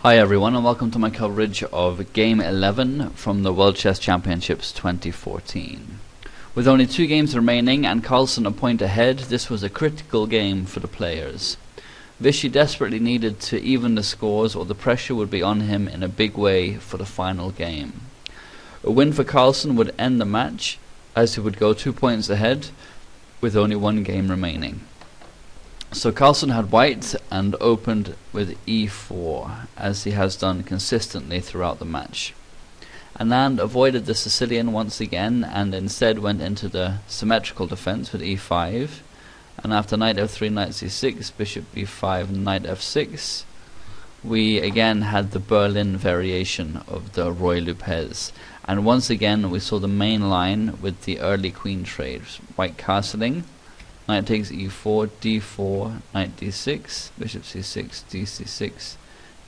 Hi everyone, and welcome to my coverage of Game 11 from the World Chess Championships 2014. With only 2 games remaining and Carlsen a point ahead, this was a critical game for the players. Vishy desperately needed to even the scores or the pressure would be on him in a big way for the final game. A win for Carlsen would end the match, as he would go 2 points ahead with only 1 game remaining. So Carlsen had white and opened with e4, as he has done consistently throughout the match. Anand avoided the Sicilian once again and instead went into the symmetrical defense with e5, and after knight f3, knight c6, bishop b5, knight f6, we again had the Berlin variation of the Roy Lopez, and once again we saw the main line with the early queen trade, white castling. Knight takes e4, d4, knight d6, bishop c6, dc6,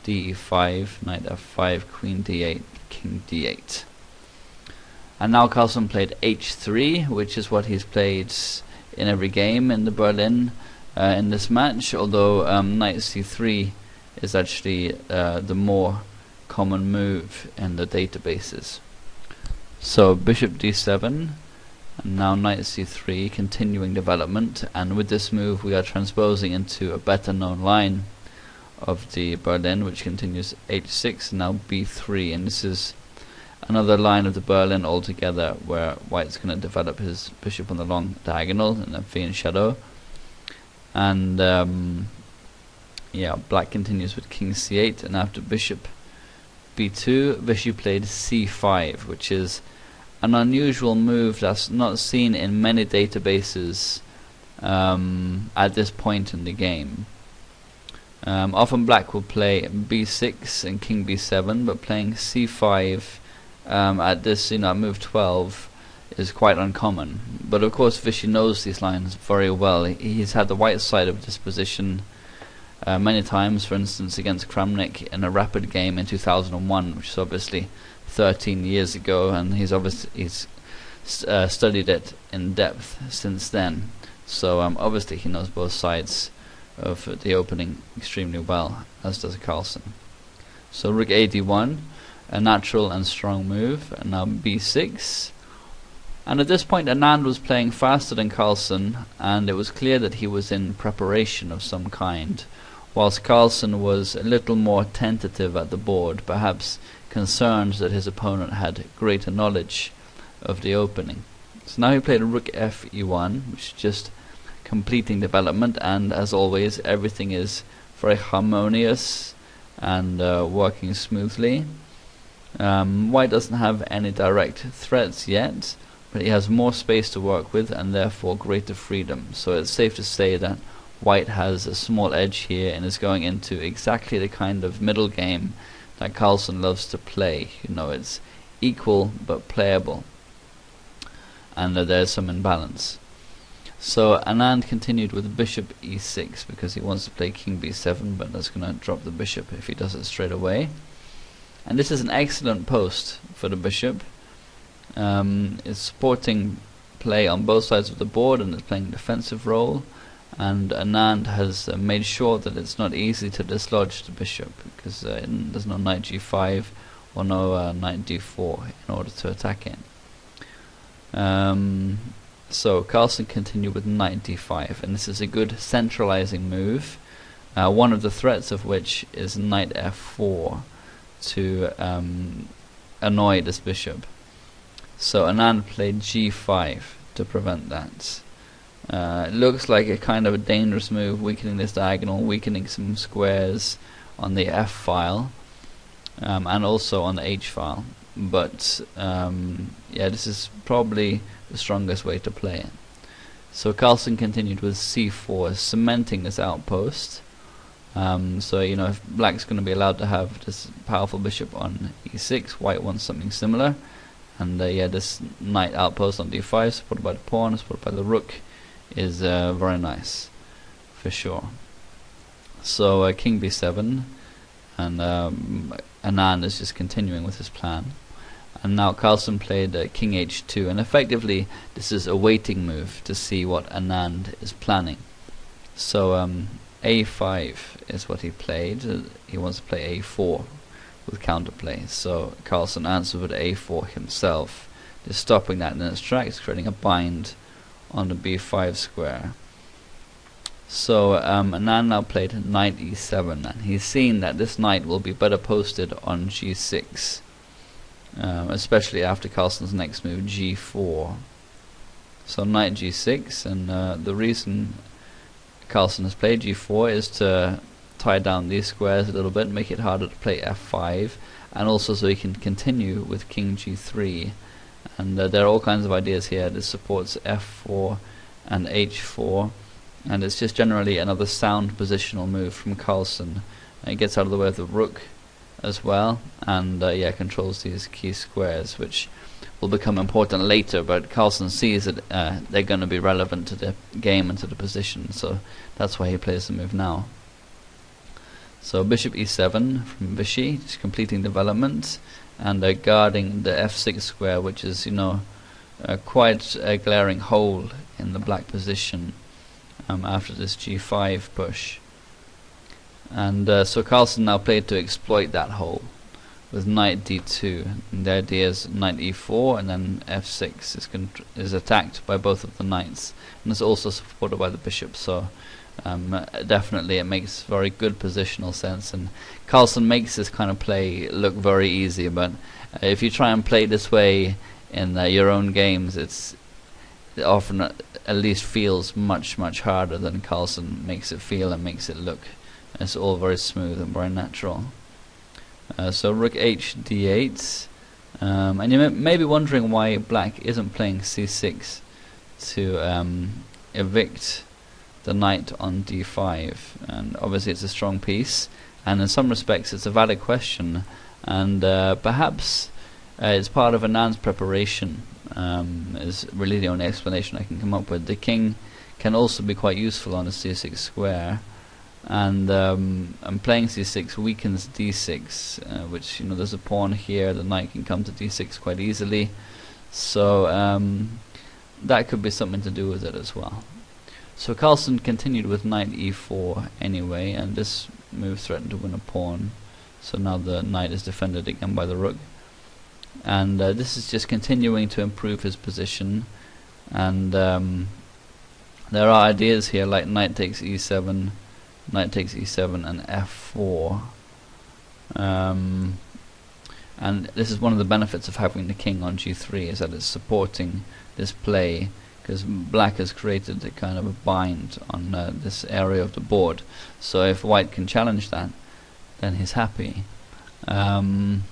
de5, knight f5, queen d8, king d8. And now Carlsen played h3, which is what he's played in every game in the Berlin in this match, although knight c3 is actually the more common move in the databases. So bishop d7, and now knight c3, continuing development, and with this move we are transposing into a better known line of the Berlin, which continues h6, and now b3, and this is another line of the Berlin altogether where white's going to develop his bishop on the long diagonal in a fiend shadow. And black continues with king c8, and after bishop b2 Vishy played c5, which is an unusual move that's not seen in many databases at this point in the game. Often black will play b6 and king b7, but playing c5 at this, move 12 is quite uncommon. But of course Vishy knows these lines very well. He's had the white side of this position many times, for instance against Kramnik in a rapid game in 2001, which is obviously 13 years ago, and he's studied it in depth since then. So obviously he knows both sides of the opening extremely well, as does Carlsen. So rook a d1, a natural and strong move, and now b6. And at this point Anand was playing faster than Carlsen, and it was clear that he was in preparation of some kind, whilst Carlsen was a little more tentative at the board, perhaps concerned that his opponent had greater knowledge of the opening. So now he played rook f e1, which is just completing development, and as always everything is very harmonious and working smoothly. White doesn't have any direct threats yet, but he has more space to work with and therefore greater freedom. So it's safe to say that white has a small edge here and is going into exactly the kind of middle game that Carlsen loves to play. It's equal but playable, and there's some imbalance. So Anand continued with bishop e6 because he wants to play king b7, but that's going to drop the bishop if he does it straight away. And this is an excellent post for the bishop. It's supporting play on both sides of the board, and it's playing a defensive role. And Anand has made sure that it's not easy to dislodge the bishop, because there's no knight g5 or no knight d4 in order to attack it. So Carlsen continued with knight d5, and this is a good centralizing move, one of the threats of which is knight f4 to annoy this bishop. So Anand played g5 to prevent that. It looks like a kind of a dangerous move, weakening this diagonal, weakening some squares on the f file, and also on the h file. But this is probably the strongest way to play it. So Carlsen continued with c4, cementing this outpost. So if black's going to be allowed to have this powerful bishop on e6, white wants something similar. And this knight outpost on d5, supported by the pawn, supported by the rook, is very nice for sure. So king b7, and Anand is just continuing with his plan. And now Carlsen played king h2, and effectively this is a waiting move to see what Anand is planning. So a5 is what he played. He wants to play a4 with counterplay, so Carlsen answered with a4 himself, just stopping that in its tracks, creating a bind on the b5 square. So Anand now played knight e7, and he's seen that this knight will be better posted on g6, especially after Carlsen's next move, g4. So knight g6, and the reason Carlsen has played g4 is to tie down these squares a little bit, make it harder to play f5, and also so he can continue with king g3. And there are all kinds of ideas here. This supports f4 and h4, and it's just generally another sound positional move from Carlsen. It gets out of the way of the rook as well, and yeah, controls these key squares, which will become important later, but Carlsen sees that they're going to be relevant to the game and to the position, so that's why he plays the move now. So bishop e7 from Vishy, just completing development, and guarding the f6 square, which is, you know, quite a glaring hole in the black position after this g5 push. And so Carlsen now played to exploit that hole with knight d2, and the idea is knight e4, and then f6 is attacked by both of the knights, and it's also supported by the bishop, so definitely it makes very good positional sense, and Carlsen makes this kind of play look very easy, but if you try and play this way in your own games, it often at least feels much harder than Carlsen makes it feel and makes it look. It's all very smooth and very natural. So rook h d8, and you may be wondering why black isn't playing c6 to evict the knight on d5, and obviously it's a strong piece, and in some respects it's a valid question, and perhaps it's part of Anand's preparation, is really the only explanation I can come up with. The king can also be quite useful on the c6 square, and playing c6 weakens d6, which, you know, there's a pawn here, the knight can come to d6 quite easily, so that could be something to do with it as well. So Carlsen continued with knight e4 anyway, and this move threatened to win a pawn, so now the knight is defended again by the rook, and this is just continuing to improve his position, and there are ideas here like knight takes e7, knight takes e7 and f4, and this is one of the benefits of having the king on g3, is that it's supporting this play, because black has created a kind of a bind on this area of the board, so if white can challenge that, then he's happy. And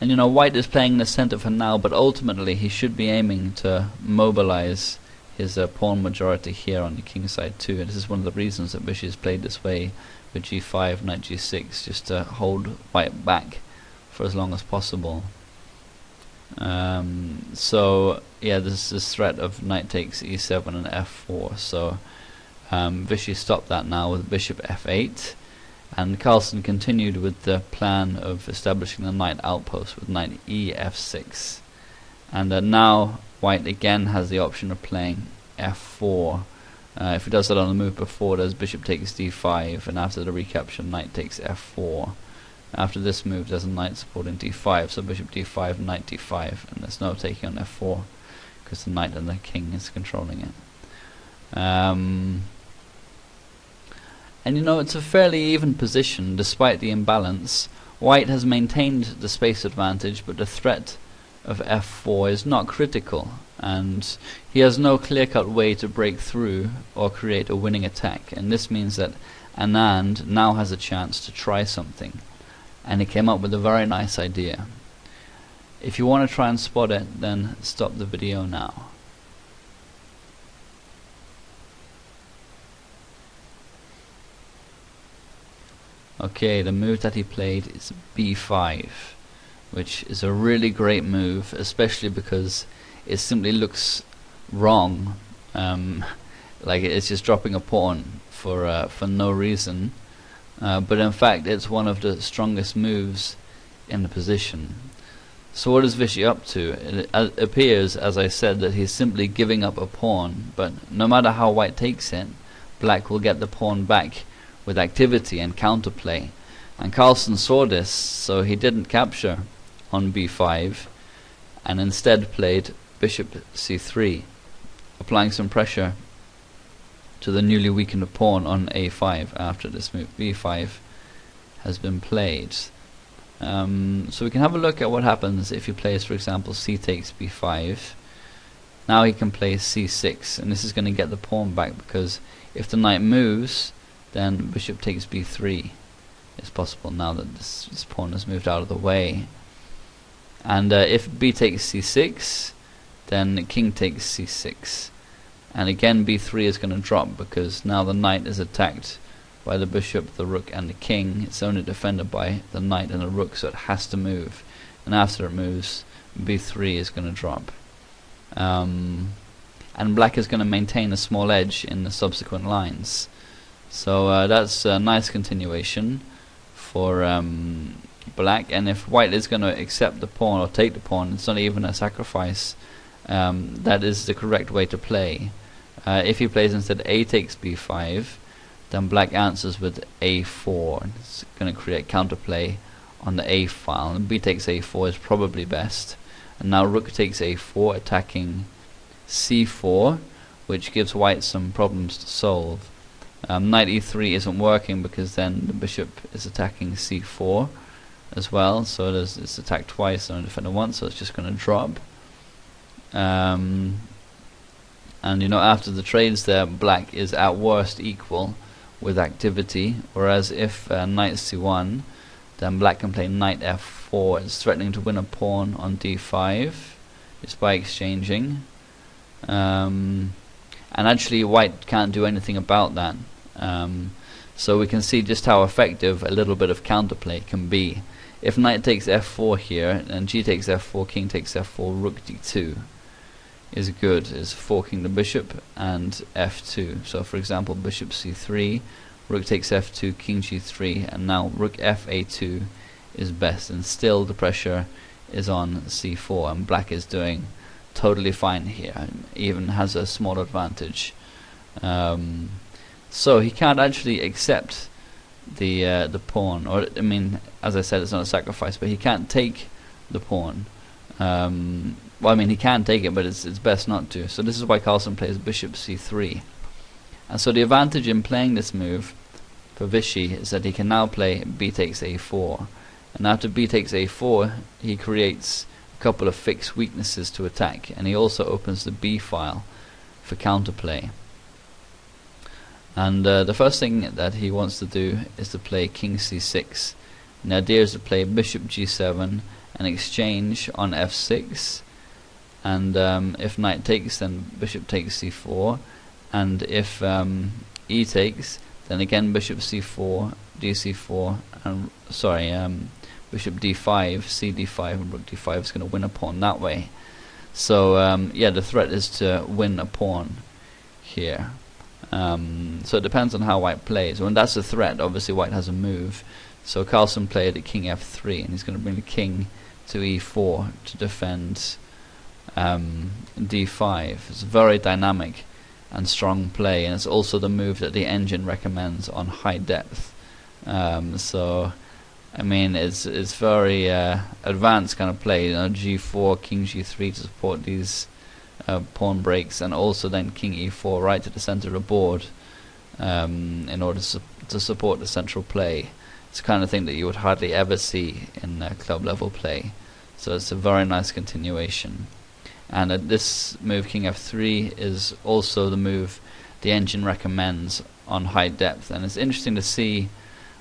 you know, white is playing in the center for now, but ultimately he should be aiming to mobilize his pawn majority here on the king side too, and this is one of the reasons that Vishy is played this way with g5, knight g6, just to hold white back for as long as possible. So yeah, there's this threat of knight takes e7 and f4, so Vishy stopped that now with bishop f8, and Carlsen continued with the plan of establishing the knight outpost with knight e f6, and now white again has the option of playing f4. If he does that on the move before, there's bishop takes d5, and after the recapture knight takes f4. After this move there's a knight supporting d5, so bishop d5, knight d5, and there's no taking on f4 because the knight and the king is controlling it. And you know, it's a fairly even position despite the imbalance. White has maintained the space advantage, but the threat of f4 is not critical, and he has no clear-cut way to break through or create a winning attack, and this means that Anand now has a chance to try something, and he came up with a very nice idea. If you want to try and spot it, then stop the video now. Okay, the move that he played is b5, which is a really great move, especially because it simply looks wrong, like it's just dropping a pawn for no reason, but in fact it's one of the strongest moves in the position. So what is Vishy up to? It appears, as I said, that he's simply giving up a pawn, but no matter how white takes it, black will get the pawn back with activity and counterplay. And Carlsen saw this, so he didn't capture on b5 and instead played bishop c3, applying some pressure to the newly weakened pawn on a5 after this move b5 has been played. So we can have a look at what happens if he plays, for example, c takes b5. Now he can play c6, and this is going to get the pawn back, because if the knight moves, then bishop takes b3 is possible now that this pawn has moved out of the way. And if b takes c6, then king takes c6, and again b3 is going to drop, because now the knight is attacked by the bishop, the rook and the king. It's only defended by the knight and the rook, so it has to move, and after it moves, b3 is going to drop. And black is going to maintain a small edge in the subsequent lines. So that's a nice continuation for black. And if white is going to accept the pawn or take the pawn, it's not even a sacrifice. That is the correct way to play. If he plays instead a takes b5, then black answers with a4. It's going to create counterplay on the a file, and b takes a4 is probably best. And now rook takes a4, attacking c4, which gives white some problems to solve. Knight e3 isn't working, because then the bishop is attacking c4 as well, so it's attacked twice and defended once, so it's just going to drop. And you know, after the trades there, black is at worst equal with activity, whereas if knight c1, then black can play knight f4. It's threatening to win a pawn on d5 just by exchanging. And actually white can't do anything about that. So we can see just how effective a little bit of counterplay can be. If knight takes f4 here, and g takes f4, king takes f4, rook d2 is good, is forking the bishop, and f2. So for example, bishop c3, rook takes f2, king g3, and now rook fa2 is best, and still the pressure is on c4, and black is doing totally fine here, even has a small advantage. So he can't actually accept the pawn, or I mean, as I said, it's not a sacrifice, but he can't take the pawn. Well, I mean, he can take it, but it's best not to. So this is why Carlsen plays bishop c3. And so the advantage in playing this move for Vishy is that he can now play b takes a4. And after b takes a4, he creates a couple of fixed weaknesses to attack, and he also opens the b file for counterplay. And the first thing that he wants to do is to play king c6. And the idea is to play bishop g7 and exchange on f6. And if knight takes, then bishop takes c4. And if e takes, then again bishop c4, dc4, and bishop d5, cd5, and rook d5 is going to win a pawn that way. So yeah, the threat is to win a pawn here. So it depends on how white plays. When that's a threat, obviously white has a move. So Carlsen played at king f3, and he's going to bring the king to e4 to defend d5. It's very dynamic and strong play, and it's also the move that the engine recommends on high depth. So I mean, it's very advanced kind of play. You know, g4, king g3 to support these pawn breaks, and also then king e4 right to the center of the board in order to support the central play. It's the kind of thing that you would hardly ever see in club level play. So it's a very nice continuation. And this move, king f3, is also the move the engine recommends on high depth. And it's interesting to see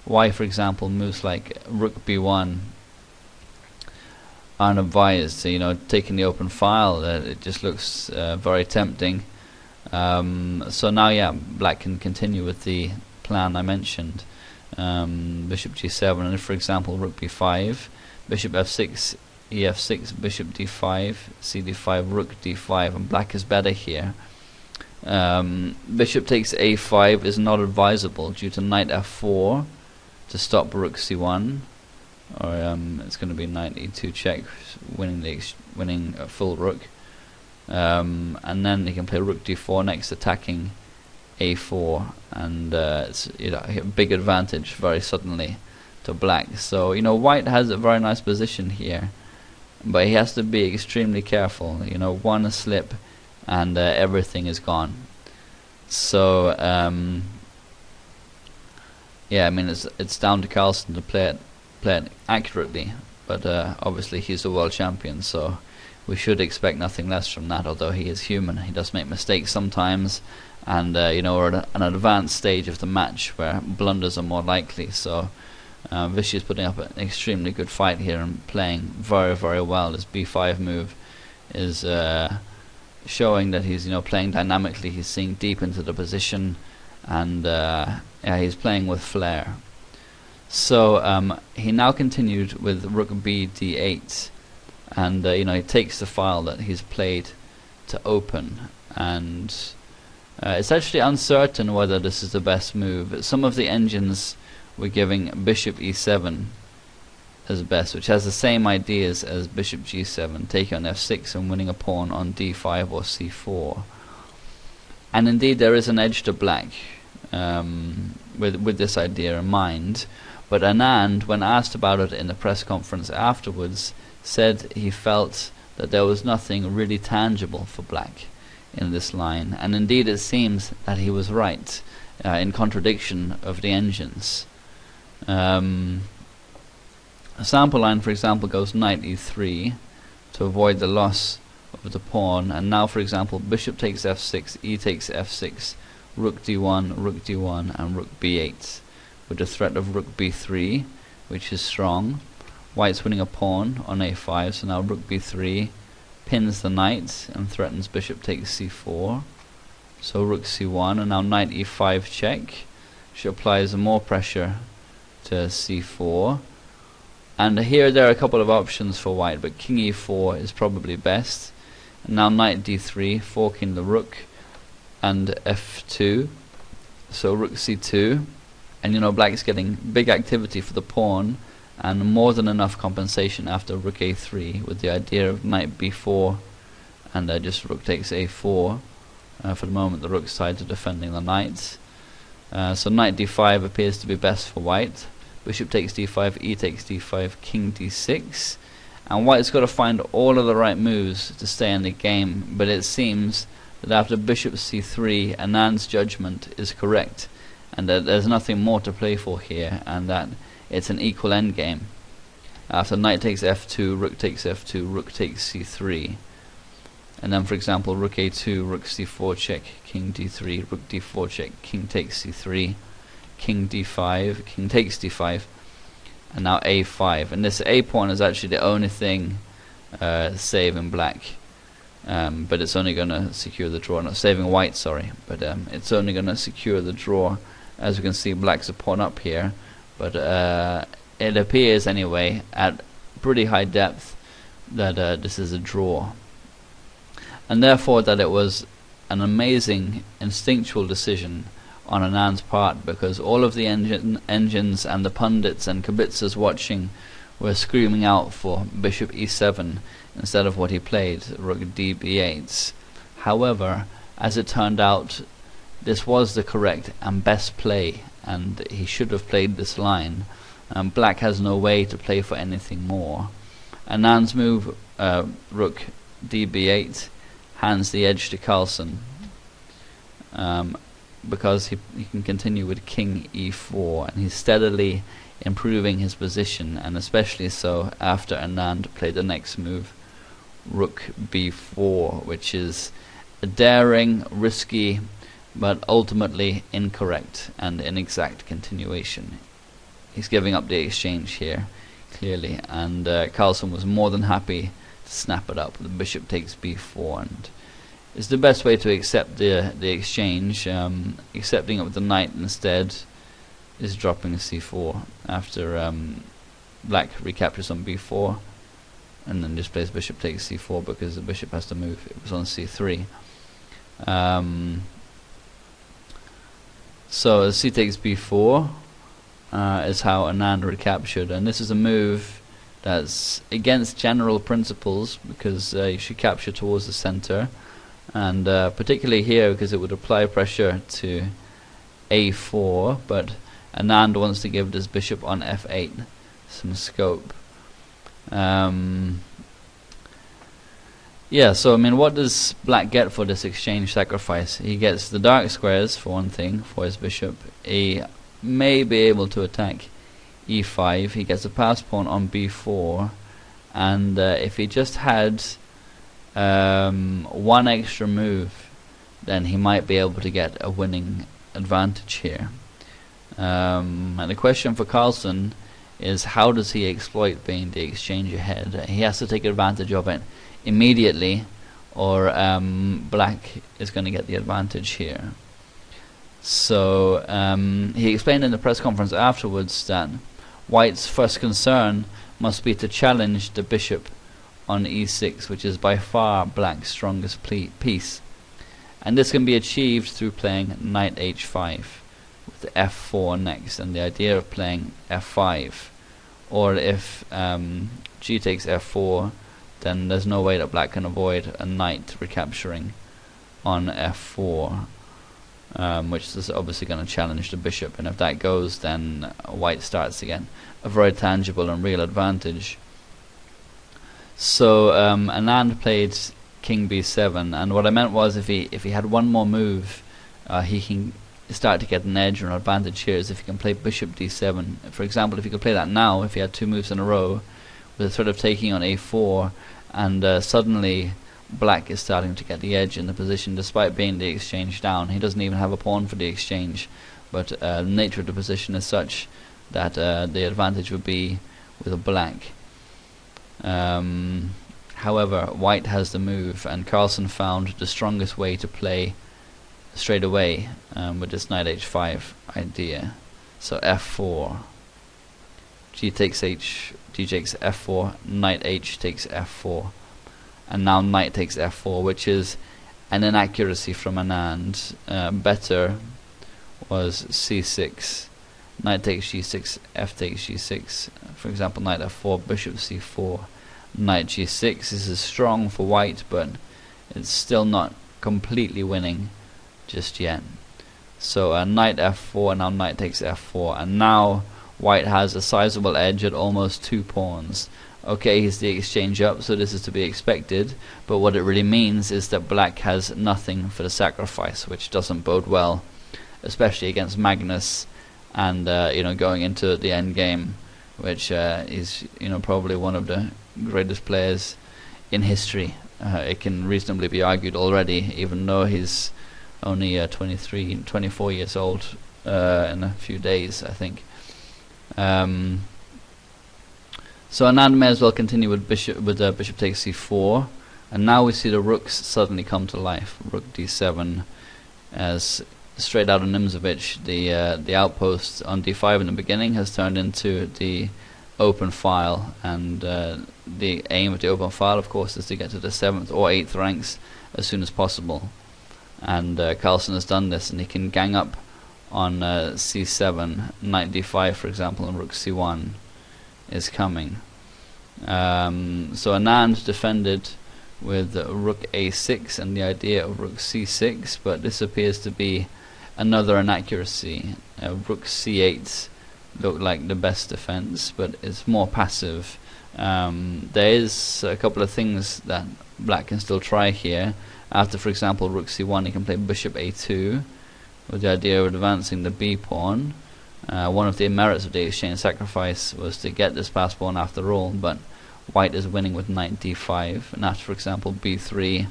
why, for example, moves like rook b1 aren't advised. You know, taking the open file, it just looks very tempting. So now, yeah, black can continue with the plan I mentioned. Bishop g7, and if, for example, rook b5, bishop f6, ef6, bishop d5, cd5, rook d5, and black is better here. Bishop takes a5 is not advisable due to knight f4 to stop rook c1, or it's going to be knight e2 check, winning a full rook, and then he can play rook d4 next, attacking a4, and it's a big advantage very suddenly to black. So white has a very nice position here, but he has to be extremely careful. One slip and everything is gone. So yeah, I mean it's down to Carlsen to play it accurately, but obviously he's the world champion, so we should expect nothing less from that. Although he is human, he does make mistakes sometimes, and we're at an advanced stage of the match where blunders are more likely. So Vishy is putting up an extremely good fight here and playing very, very well. His b5 move is showing that he's playing dynamically. He's seeing deep into the position, and yeah, he's playing with flair. So he now continued with rook b d8, and he takes the file that he's played to open, and it's actually uncertain whether this is the best move. Some of the engines were giving bishop e7 as best, which has the same ideas as bishop g7, taking on f6 and winning a pawn on d5 or c4. And indeed there is an edge to black with this idea in mind, but Anand, when asked about it in the press conference afterwards, said he felt that there was nothing really tangible for black in this line, and indeed it seems that he was right, in contradiction of the engines. A sample line, for example, goes knight e3 to avoid the loss of the pawn, and now, for example, bishop takes f6, e takes f6, rook d1, and rook b8, with the threat of rook b3, which is strong. White's winning a pawn on a5, so now rook b3 pins the knight and threatens bishop takes c4. So rook c1, and now knight e5 check, which applies more pressure to c4. And here there are a couple of options for white, but king e4 is probably best. And now knight d3, forking the rook, and f2. So rook c2, and black is getting big activity for the pawn, and more than enough compensation after rook a3, with the idea of knight b4 and just rook takes a4. For the moment the rook's tied to defending the knight. So knight d5 appears to be best for white. Bishop takes d5, e takes d5, king d6, and white's got to find all of the right moves to stay in the game, but it seems that after bishop c3 Anand's judgment is correct, and that there's nothing more to play for here, and that it's an equal endgame. After knight takes f2, rook takes f2, rook takes c3, and then for example rook a2, rook c4 check, king d3, rook d4 check, king takes c3, king d5, king takes d5, and now a5. And this a pawn is actually the only thing saving black, but it's only going to secure the draw. Not saving white, sorry, but it's only going to secure the draw. As you can see, black's a pawn up here, but it appears anyway at pretty high depth that this is a draw, and therefore that it was an amazing instinctual decision on Anand's part, because all of the engines and the pundits and kibitzers watching were screaming out for bishop e7 instead of what he played, rook d8. However, as it turned out, this was the correct and best play, and he should have played this line. Black has no way to play for anything more. Anand's move, rook db8, hands the edge to Carlsen, because he can continue with king e4, and he's steadily improving his position, and especially so after Anand played the next move, rook b4, which is a daring, risky, but ultimately incorrect and inexact continuation. He's giving up the exchange here, clearly, and Carlsen was more than happy to snap it up. The bishop takes b4, and it's the best way to accept the exchange. Accepting it with the knight instead is dropping c4 after black recaptures on b4, and then just plays bishop takes c4 because the bishop has to move. It was on c3. So c takes b4 is how Anand recaptured, and this is a move that's against general principles, because you should capture towards the center, and particularly here because it would apply pressure to a4, but Anand wants to give this bishop on f8 some scope. Yeah, so I mean, what does black get for this exchange sacrifice? He gets the dark squares for one thing for his bishop. He may be able to attack e5. He gets a pass pawn on b4, and if he just had one extra move, then he might be able to get a winning advantage here. And the question for Carlsen is, how does he exploit being the exchange ahead? He has to take advantage of it immediately, or black is going to get the advantage here. So he explained in the press conference afterwards that white's first concern must be to challenge the bishop on e6, which is by far black's strongest piece, and this can be achieved through playing knight h5 with f4 next, and the idea of playing f5, or if g takes f4, then there's no way that black can avoid a knight recapturing on f4, which is obviously going to challenge the bishop, and if that goes, then white starts again a very tangible and real advantage. So Anand played king b7, and what I meant was, if he had one more move, he can start to get an edge or an advantage here, is if he can play bishop d7. For example, if he could play that now, if he had two moves in a row, with a threat of taking on a4, and suddenly black is starting to get the edge in the position despite being the exchange down. He doesn't even have a pawn for the exchange, but the nature of the position is such that the advantage would be with a black. However, white has the move, and Carlsen found the strongest way to play straight away with this knight h5 idea. So f4, g takes h, d takes f4, knight h takes f4, and now knight takes f4, which is an inaccuracy from Anand. Better was c6, knight takes g6, f takes g6, for example knight f4, bishop c4, knight g6. This is strong for white, but it's still not completely winning just yet. So knight f4, now knight takes f4, and now white has a sizable edge at almost 2 pawns. Okay, he's the exchange up, so this is to be expected, but what it really means is that black has nothing for the sacrifice, which doesn't bode well, especially against Magnus, and going into the endgame, which is probably one of the greatest players in history. It can reasonably be argued already, even though he's only 24 years old in a few days, I think. So Anand may as well continue with bishop takes c4, and now we see the rooks suddenly come to life. Rook d7, as straight out of Nimzovich, the outpost on d5 in the beginning has turned into the open file, and the aim of the open file, of course, is to get to the 7th or 8th ranks as soon as possible. And Carlsen has done this, and he can gang up on c7, knight d5 for example, and rook c1 is coming. So Anand defended with rook a6 and the idea of rook c6, but this appears to be another inaccuracy. Rook c8 looked like the best defense, but it's more passive. There is a couple of things that black can still try here. After, for example, rook c1, he can play bishop a2 with the idea of advancing the b pawn. One of the merits of the exchange sacrifice was to get this pass pawn after all, but white is winning with knight d5, and after, for example, b3,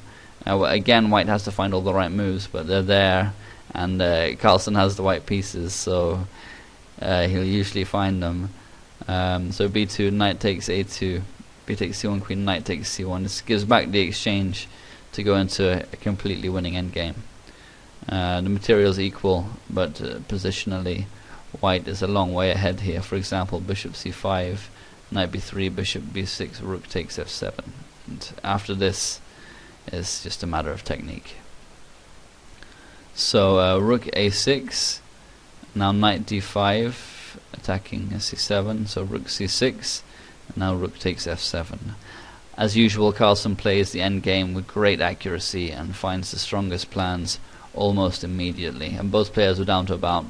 again white has to find all the right moves, but they're there, and Carlsen has the white pieces, so he'll usually find them. So b2, knight takes a2, b takes c1, queen, knight takes c1. This gives back the exchange to go into a completely winning endgame. The material's equal, but positionally white is a long way ahead here. For example, bishop c5, knight b3, bishop b6, rook takes f7. And after this is just a matter of technique. So rook a6, now knight d5, attacking c7, so rook c6, and now rook takes f7. As usual, Carlsen plays the endgame with great accuracy and finds the strongest plans almost immediately. And both players were down to about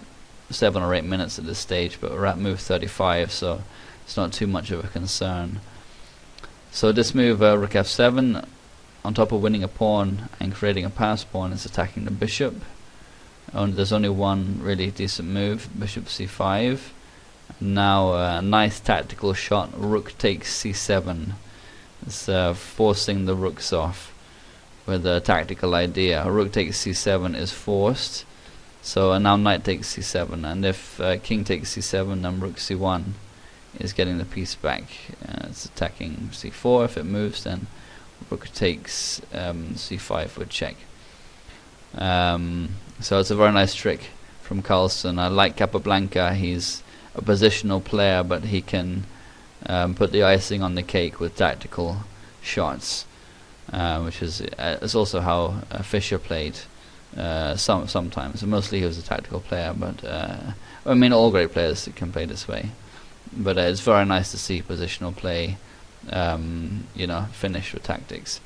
7 or 8 minutes at this stage, but we're at move 35, so it's not too much of a concern. So this move, rook f7, on top of winning a pawn and creating a pass pawn, is attacking the bishop. There's only one really decent move, bishop c5. Now a nice tactical shot, rook takes c7. It's forcing the rooks off with a tactical idea. Rook takes c7 is forced, so now knight takes c7, and if king takes c7, then rook c1 is getting the piece back. It's attacking c4. If it moves, then rook takes c5 would check. So it's a very nice trick from Carlsen. I like Capablanca. He's a positional player, but he can put the icing on the cake with tactical shots, which is also how Fischer played sometimes. Mostly he was a tactical player, but I mean all great players can play this way. But it's very nice to see positional play, finish with tactics.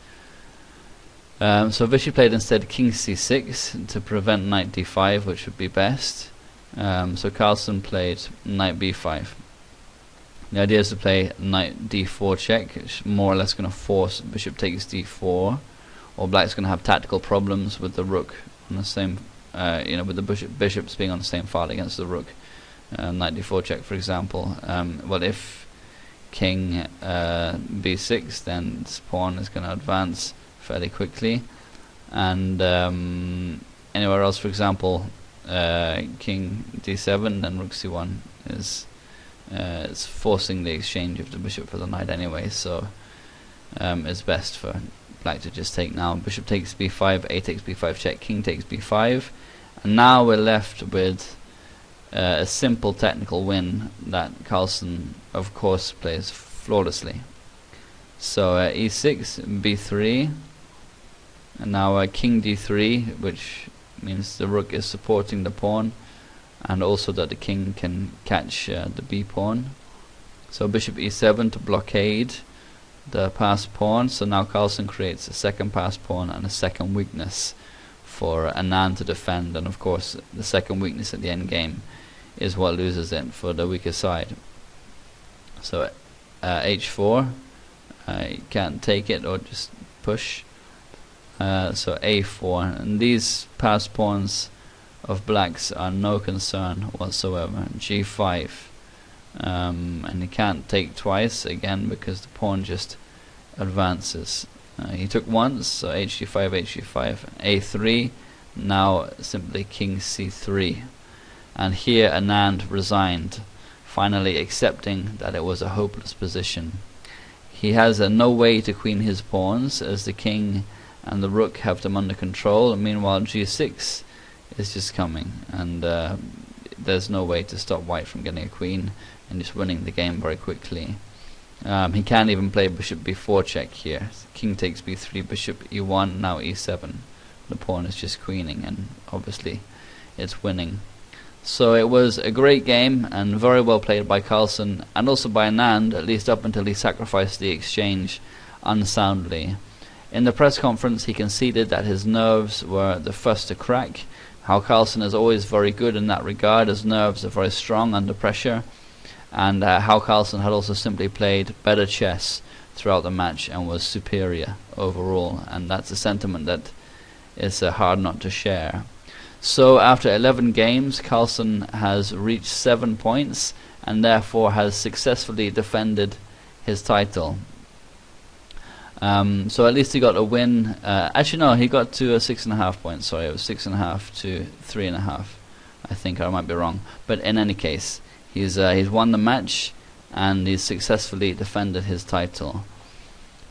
So Vishy played instead king c6 to prevent knight d5, which would be best. So Carlsen played knight b5. The idea is to play knight d4 check, which is more or less going to force bishop takes d4, or black's going to have tactical problems with the rook on the same, with the bishops being on the same file against the rook. Knight d4 check, for example. Well, if king b6, then this pawn is going to advance fairly quickly, and anywhere else, for example, king d7, then rook c1 is it's forcing the exchange of the bishop for the knight anyway, so it's best for black to just take now. Bishop takes b5, a takes b5 check, king takes b5, and now we're left with a simple technical win that Carlsen of course plays flawlessly. So e6, b3, and now king d3, which means the rook is supporting the pawn, and also that the king can catch the b pawn. So bishop e7 to blockade the pass pawn. So now Carlsen creates a second pass pawn and a second weakness for Anand to defend, and of course the second weakness at the end game is what loses it for the weaker side. So h4, you can't take it or just push. So a4, and these pass pawns of blacks are no concern whatsoever. g5, and he can't take twice again because the pawn just advances. He took once, so hg5, hg5, a3, now simply king c3, and here Anand resigned, finally accepting that it was a hopeless position. He has no way to queen his pawns, as the king and the rook have them under control, and meanwhile g6 is just coming, and there's no way to stop white from getting a queen and just winning the game very quickly. He can't even play bishop b4 check here. King takes b3, bishop e1, now e7. The pawn is just queening, and obviously it's winning. So it was a great game and very well played by Carlsen, and also by Anand, at least up until he sacrificed the exchange unsoundly. In the press conference he conceded that his nerves were the first to crack. How Carlsen is always very good in that regard, his nerves are very strong under pressure, and how Carlsen had also simply played better chess throughout the match and was superior overall, and that's a sentiment that is hard not to share. So after 11 games, Carlsen has reached 7 points and therefore has successfully defended his title. So at least he got a win. Actually no, he got to 6.5 points, sorry, it was 6.5 to 3.5. I think I might be wrong. But in any case, he's won the match and he's successfully defended his title.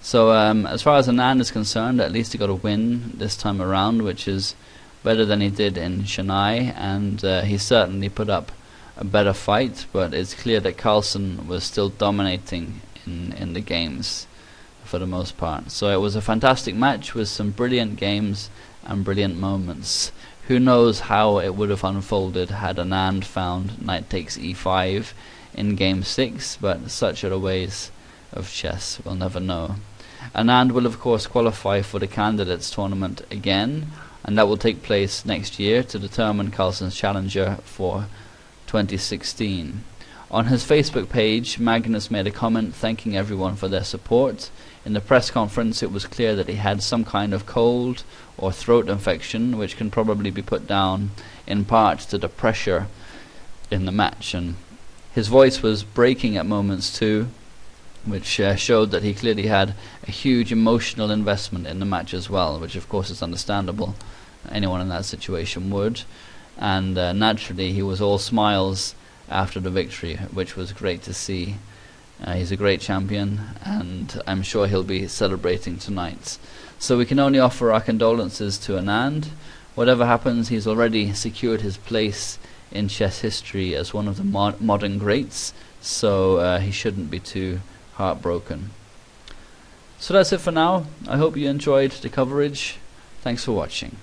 So as far as Anand is concerned, at least he got a win this time around, which is better than he did in Chennai, and he certainly put up a better fight, but it's clear that Carlsen was still dominating in the games for the most part. So it was a fantastic match with some brilliant games and brilliant moments. Who knows how it would have unfolded had Anand found knight takes e5 in game 6, but such are the ways of chess, we'll never know. Anand will of course qualify for the candidates tournament again, and that will take place next year to determine Carlsen's challenger for 2016. On his Facebook page, Magnus made a comment thanking everyone for their support. In the press conference, it was clear that he had some kind of cold or throat infection, which can probably be put down in part to the pressure in the match, and his voice was breaking at moments too, which showed that he clearly had a huge emotional investment in the match as well, which of course is understandable. Anyone in that situation would. And naturally he was all smiles after the victory, which was great to see. He's a great champion, and I'm sure he'll be celebrating tonight. So we can only offer our condolences to Anand. Whatever happens, he's already secured his place in chess history as one of the modern greats, so he shouldn't be too heartbroken. So that's it for now. I hope you enjoyed the coverage. Thanks for watching.